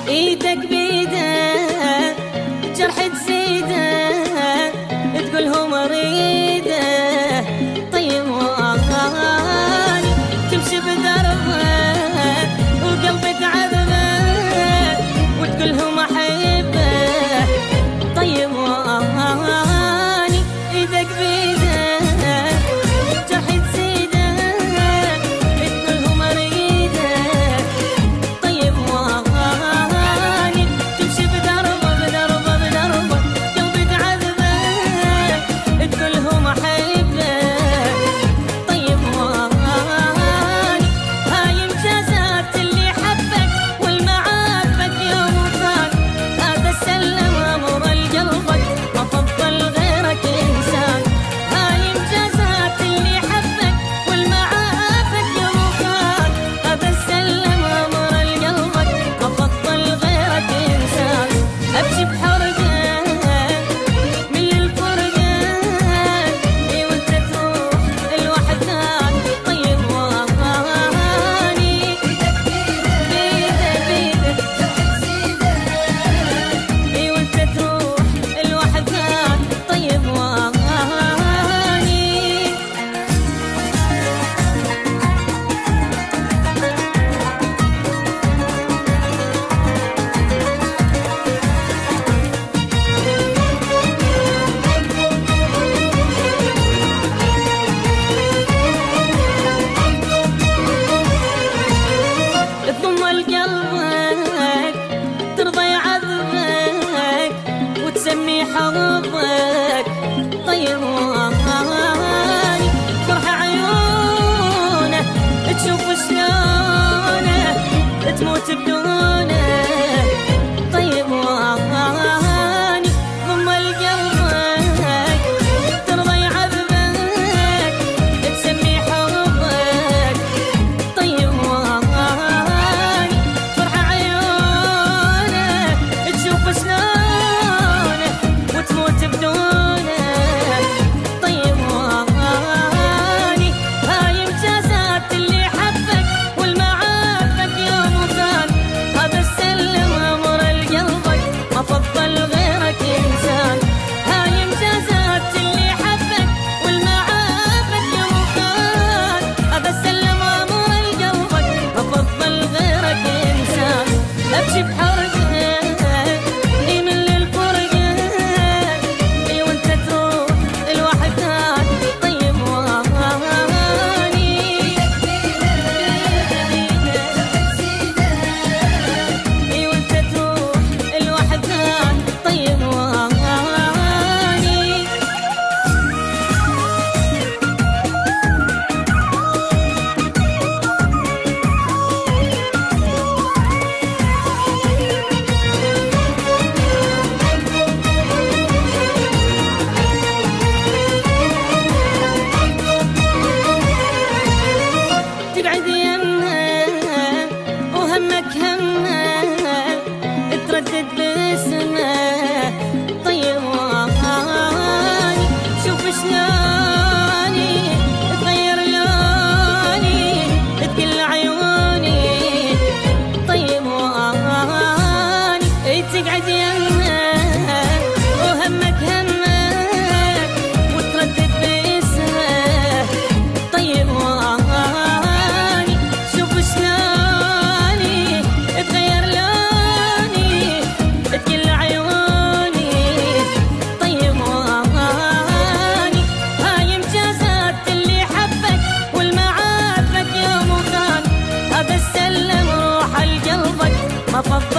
ايدك بيده جرح تزيده تقولهم اريده طيب واني تمشي بدربه وقلبي تعذبه وتقولهم احبه طيب واني ايدك بيده جرح تزيده تقولهم اريده طيب واني تمشي بدربه قلبي تعذبه تقولهم احبه طيب واني هاي مجازات اللي حبك والمعافك يوم وفاك هذا سلم امر لقلبك ما فضل غيرك انسان هاي مجازات اللي حبك والمعافك يوم وفاك هذا سلم امر لقلبك ما فضل غيرك انسان ابكي بحرقه من الفرقه اي وانت تروح لوحدك طيب واني بيده اي وانت تروح لوحدك طيب واني تضم لقلبك ترضى يعذبك وتسمي حبك طيب واني فرح عيونه تشوف شلونه تموت بدونه طيب واني ضم لقلبك ترضى يعذبك تسمي حبك طيب واني فرح عيونه تشوف شلونه وتموت بدونه طيب واني هاي مجازات اللي حبك والمعافك يوم وفاك هذا السلم امر لقلبك ما فضل غيرك انسان هاي مجازات اللي حبك والمعافك يوم وفاك هذا السلم امر لقلبك ما فضل غيرك انسان ابكي بحرقه اي من الفرقه اي وانت تروح لوحدك طيب واني اي وانت تروح لوحدك طيب واني تقعد يمه وهمك همه تردد باسمه طيب واني شوف شلوني تغير لوني تقل عيوني طيب واني تقعد يمه وهمك همه وتردد باسمه طيب واني شوف شلوني تغير لوني تقل عيوني طيب واني هاي مجازات اللي حبك والمعافك يوم وخان هذا السلم روح لقلبك ما فضل